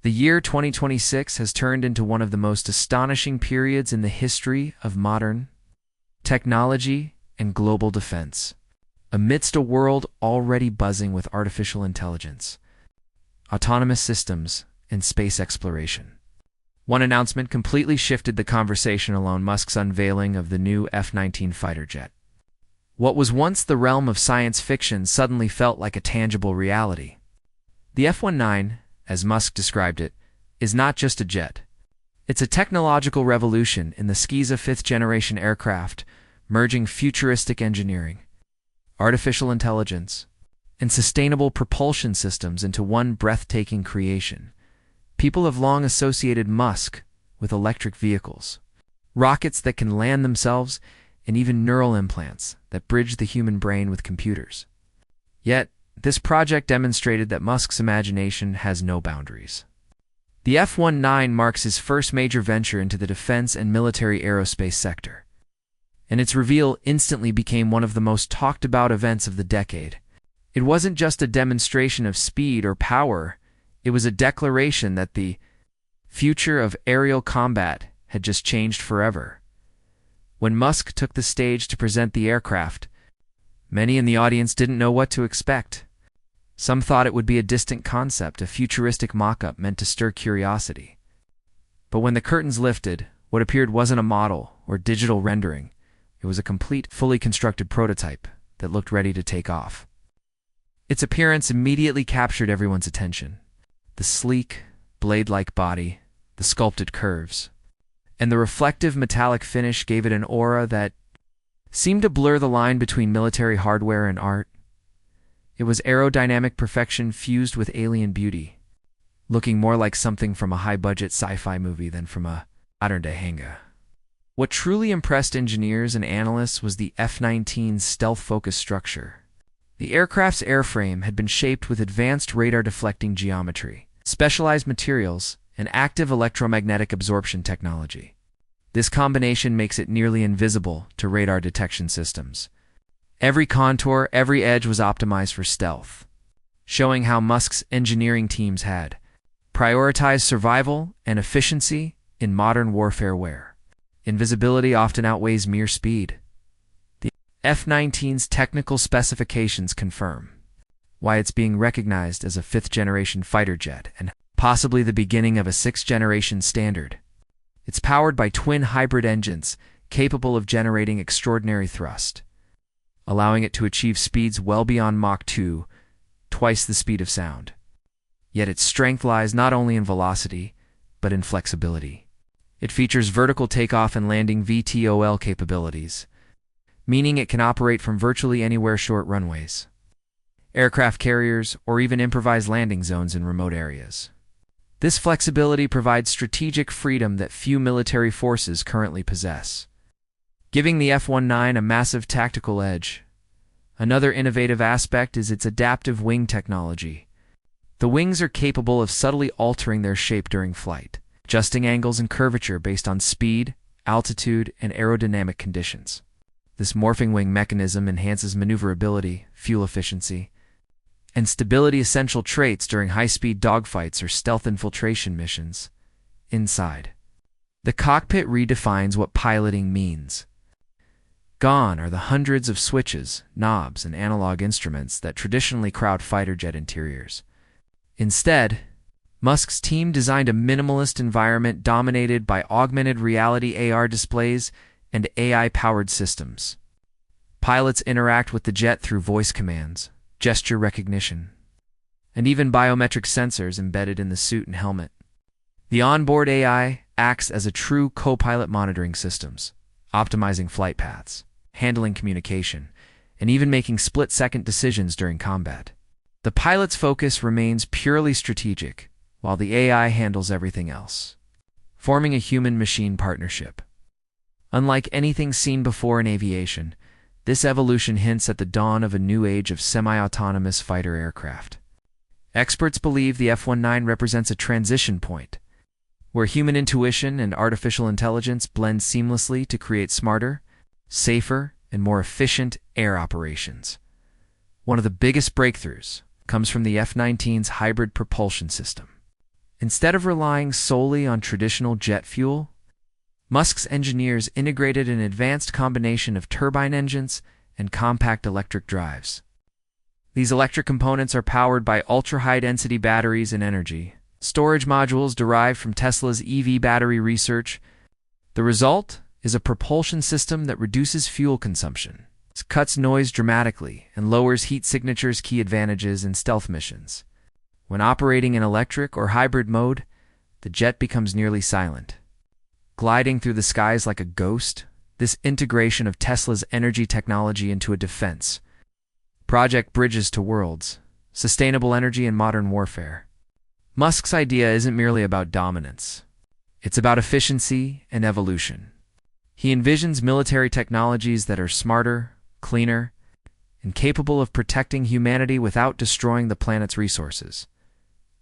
The year 2026 has turned into one of the most astonishing periods in the history of modern technology and global defense. Amidst a world already buzzing with artificial intelligence, autonomous systems, and space exploration, one announcement completely shifted the conversation: Elon Musk's unveiling of the new F-19 fighter jet. What was once the realm of science fiction suddenly felt like a tangible reality. The F-19, as Musk described it, is not just a jet. It's a technological revolution in the skies of fifth-generation aircraft, merging futuristic engineering, artificial intelligence, and sustainable propulsion systems into one breathtaking creation. People have long associated Musk with electric vehicles, rockets that can land themselves, and even neural implants that bridge the human brain with computers. Yet, this project demonstrated that Musk's imagination has no boundaries. The F-19 marks his first major venture into the defense and military aerospace sector, and its reveal instantly became one of the most talked-about events of the decade. It wasn't just a demonstration of speed or power, it was a declaration that the future of aerial combat had just changed forever. When Musk took the stage to present the aircraft, many in the audience didn't know what to expect. Some thought it would be a distant concept, a futuristic mock-up meant to stir curiosity. But when the curtains lifted, what appeared wasn't a model or digital rendering. It was a complete, fully constructed prototype that looked ready to take off. Its appearance immediately captured everyone's attention. The sleek, blade-like body, the sculpted curves, and the reflective metallic finish gave it an aura that seemed to blur the line between military hardware and art. It was aerodynamic perfection fused with alien beauty, looking more like something from a high-budget sci-fi movie than from a modern-day hangar. What truly impressed engineers and analysts was the F-19's stealth-focused structure. The aircraft's airframe had been shaped with advanced radar-deflecting geometry, specialized materials, and active electromagnetic absorption technology. This combination makes it nearly invisible to radar detection systems. Every contour, every edge was optimized for stealth, showing how Musk's engineering teams had prioritized survival and efficiency in modern warfare where invisibility often outweighs mere speed. The F-19's technical specifications confirm why it's being recognized as a fifth-generation fighter jet and possibly the beginning of a sixth-generation standard. It's powered by twin hybrid engines capable of generating extraordinary thrust, allowing it to achieve speeds well beyond Mach 2, twice the speed of sound. Yet its strength lies not only in velocity, but in flexibility. It features vertical takeoff and landing VTOL capabilities, meaning it can operate from virtually anywhere: short runways, aircraft carriers, or even improvised landing zones in remote areas. This flexibility provides strategic freedom that few military forces currently possess, giving the F-19 a massive tactical edge. Another innovative aspect is its adaptive wing technology. The wings are capable of subtly altering their shape during flight, adjusting angles and curvature based on speed, altitude, and aerodynamic conditions. This morphing wing mechanism enhances maneuverability, fuel efficiency, and stability, essential traits during high-speed dogfights or stealth infiltration missions. Inside the cockpit redefines what piloting means. Gone are the hundreds of switches, knobs, and analog instruments that traditionally crowd fighter jet interiors. Instead, Musk's team designed a minimalist environment dominated by augmented reality AR displays and AI-powered systems. Pilots interact with the jet through voice commands, gesture recognition, and even biometric sensors embedded in the suit and helmet. The onboard AI acts as a true co-pilot, monitoring systems, optimizing flight paths, handling communication, and even making split-second decisions during combat. The pilot's focus remains purely strategic, while the AI handles everything else, forming a human-machine partnership. Unlike anything seen before in aviation, this evolution hints at the dawn of a new age of semi-autonomous fighter aircraft. Experts believe the F-19 represents a transition point, where human intuition and artificial intelligence blend seamlessly to create smarter, safer, and more efficient air operations. One of the biggest breakthroughs comes from the F-19's hybrid propulsion system. Instead of relying solely on traditional jet fuel, Musk's engineers integrated an advanced combination of turbine engines and compact electric drives. These electric components are powered by ultra-high-density batteries and energy storage modules derived from Tesla's EV battery research. The result is a propulsion system that reduces fuel consumption, cuts noise dramatically, and lowers heat signature's key advantages in stealth missions. When operating in electric or hybrid mode, the jet becomes nearly silent. Gliding through the skies like a ghost, this integration of Tesla's energy technology into a defense project bridges to worlds, sustainable energy and modern warfare. Musk's idea isn't merely about dominance. It's about efficiency and evolution. He envisions military technologies that are smarter, cleaner, and capable of protecting humanity without destroying the planet's resources.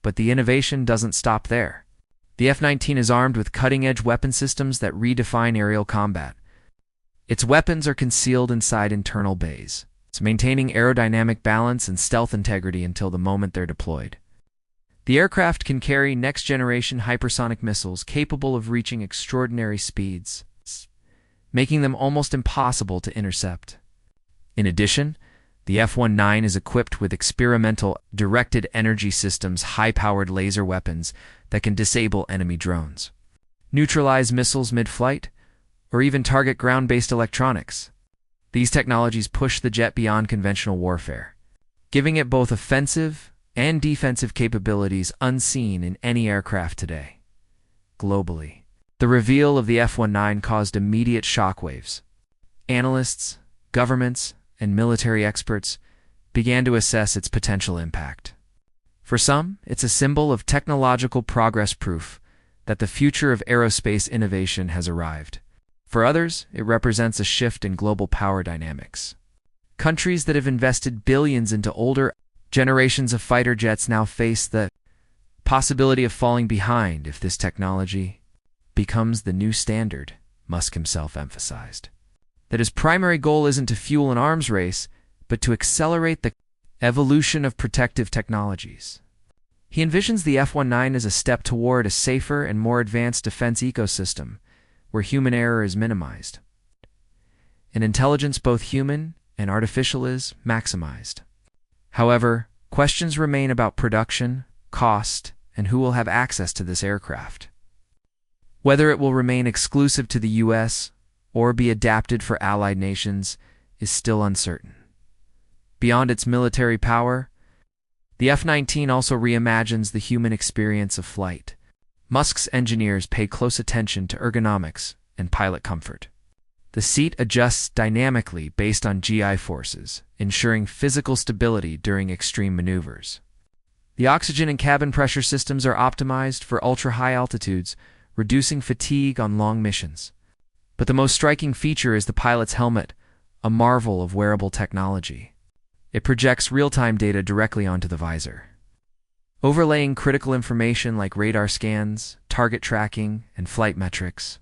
But the innovation doesn't stop there. The F-19 is armed with cutting-edge weapon systems that redefine aerial combat. Its weapons are concealed inside internal bays, maintaining aerodynamic balance and stealth integrity until the moment they're deployed. The aircraft can carry next-generation hypersonic missiles capable of reaching extraordinary speeds, making them almost impossible to intercept. In addition, the F-19 is equipped with experimental directed energy systems, high-powered laser weapons that can disable enemy drones, neutralize missiles mid-flight, or even target ground-based electronics. These technologies push the jet beyond conventional warfare, giving it both offensive and defensive capabilities unseen in any aircraft today. Globally, the reveal of the F-19 caused immediate shockwaves. Analysts, governments, and military experts began to assess its potential impact. For some, it's a symbol of technological progress, proof that the future of aerospace innovation has arrived. For others, it represents a shift in global power dynamics. Countries that have invested billions into older generations of fighter jets now face the possibility of falling behind if this technology becomes the new standard, Musk himself emphasized. That his primary goal isn't to fuel an arms race, but to accelerate the evolution of protective technologies. He envisions the F-19 as a step toward a safer and more advanced defense ecosystem, where human error is minimized, and intelligence, both human and artificial, is maximized. However, questions remain about production, cost, and who will have access to this aircraft. Whether it will remain exclusive to the U.S. or be adapted for allied nations is still uncertain. Beyond its military power, the F-19 also reimagines the human experience of flight. Musk's engineers pay close attention to ergonomics and pilot comfort. The seat adjusts dynamically based on GI forces, ensuring physical stability during extreme maneuvers. The oxygen and cabin pressure systems are optimized for ultra-high altitudes, reducing fatigue on long missions. But the most striking feature is the pilot's helmet, a marvel of wearable technology. It projects real-time data directly onto the visor, overlaying critical information like radar scans, target tracking, and flight metrics.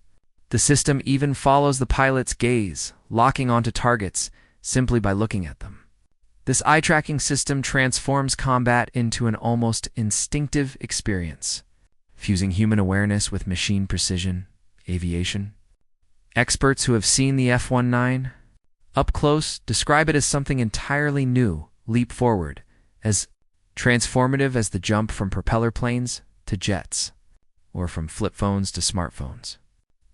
The system even follows the pilot's gaze, locking onto targets simply by looking at them. This eye-tracking system transforms combat into an almost instinctive experience, fusing human awareness with machine precision. Aviation. Experts who have seen the F-19 up close describe it as something entirely new, leap forward, as transformative as the jump from propeller planes to jets, or from flip phones to smartphones.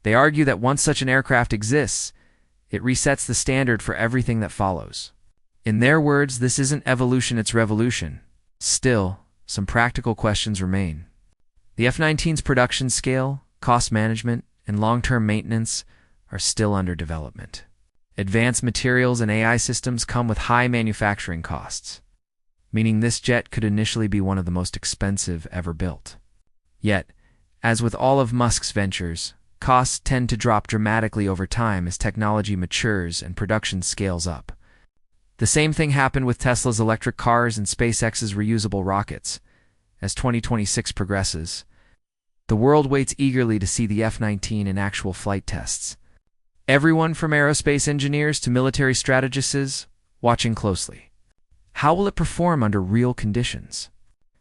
They argue that once such an aircraft exists, it resets the standard for everything that follows. In their words, this isn't evolution, it's revolution. Still, some practical questions remain. The F-19's production scale, cost management, and long-term maintenance are still under development. Advanced materials and AI systems come with high manufacturing costs, meaning this jet could initially be one of the most expensive ever built. Yet, as with all of Musk's ventures, costs tend to drop dramatically over time as technology matures and production scales up. The same thing happened with Tesla's electric cars and SpaceX's reusable rockets. As 2026 progresses, the world waits eagerly to see the F-19 in actual flight tests. Everyone from aerospace engineers to military strategists is watching closely. How will it perform under real conditions?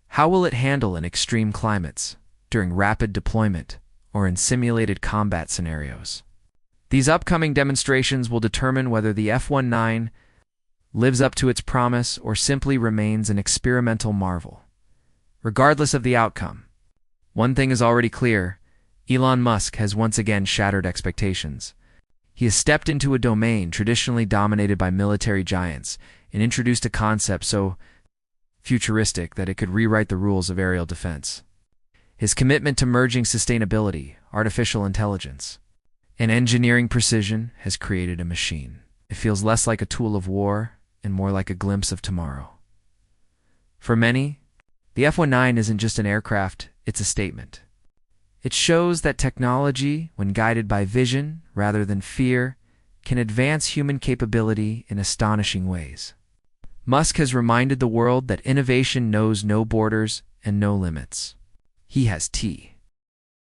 How will it handle in extreme climates? during rapid deployment or in simulated combat scenarios. These upcoming demonstrations will determine whether the F-19 lives up to its promise or simply remains an experimental marvel. Regardless of the outcome, one thing is already clear: Elon Musk has once again shattered expectations. He has stepped into a domain traditionally dominated by military giants and introduced a concept so futuristic that it could rewrite the rules of aerial defense. His commitment to merging sustainability, artificial intelligence, and engineering precision has created a machine. It feels less like a tool of war and more like a glimpse of tomorrow. For many, the F-19 isn't just an aircraft, it's a statement. It shows that technology, when guided by vision rather than fear, can advance human capability in astonishing ways. Musk has reminded the world that innovation knows no borders and no limits. He has T.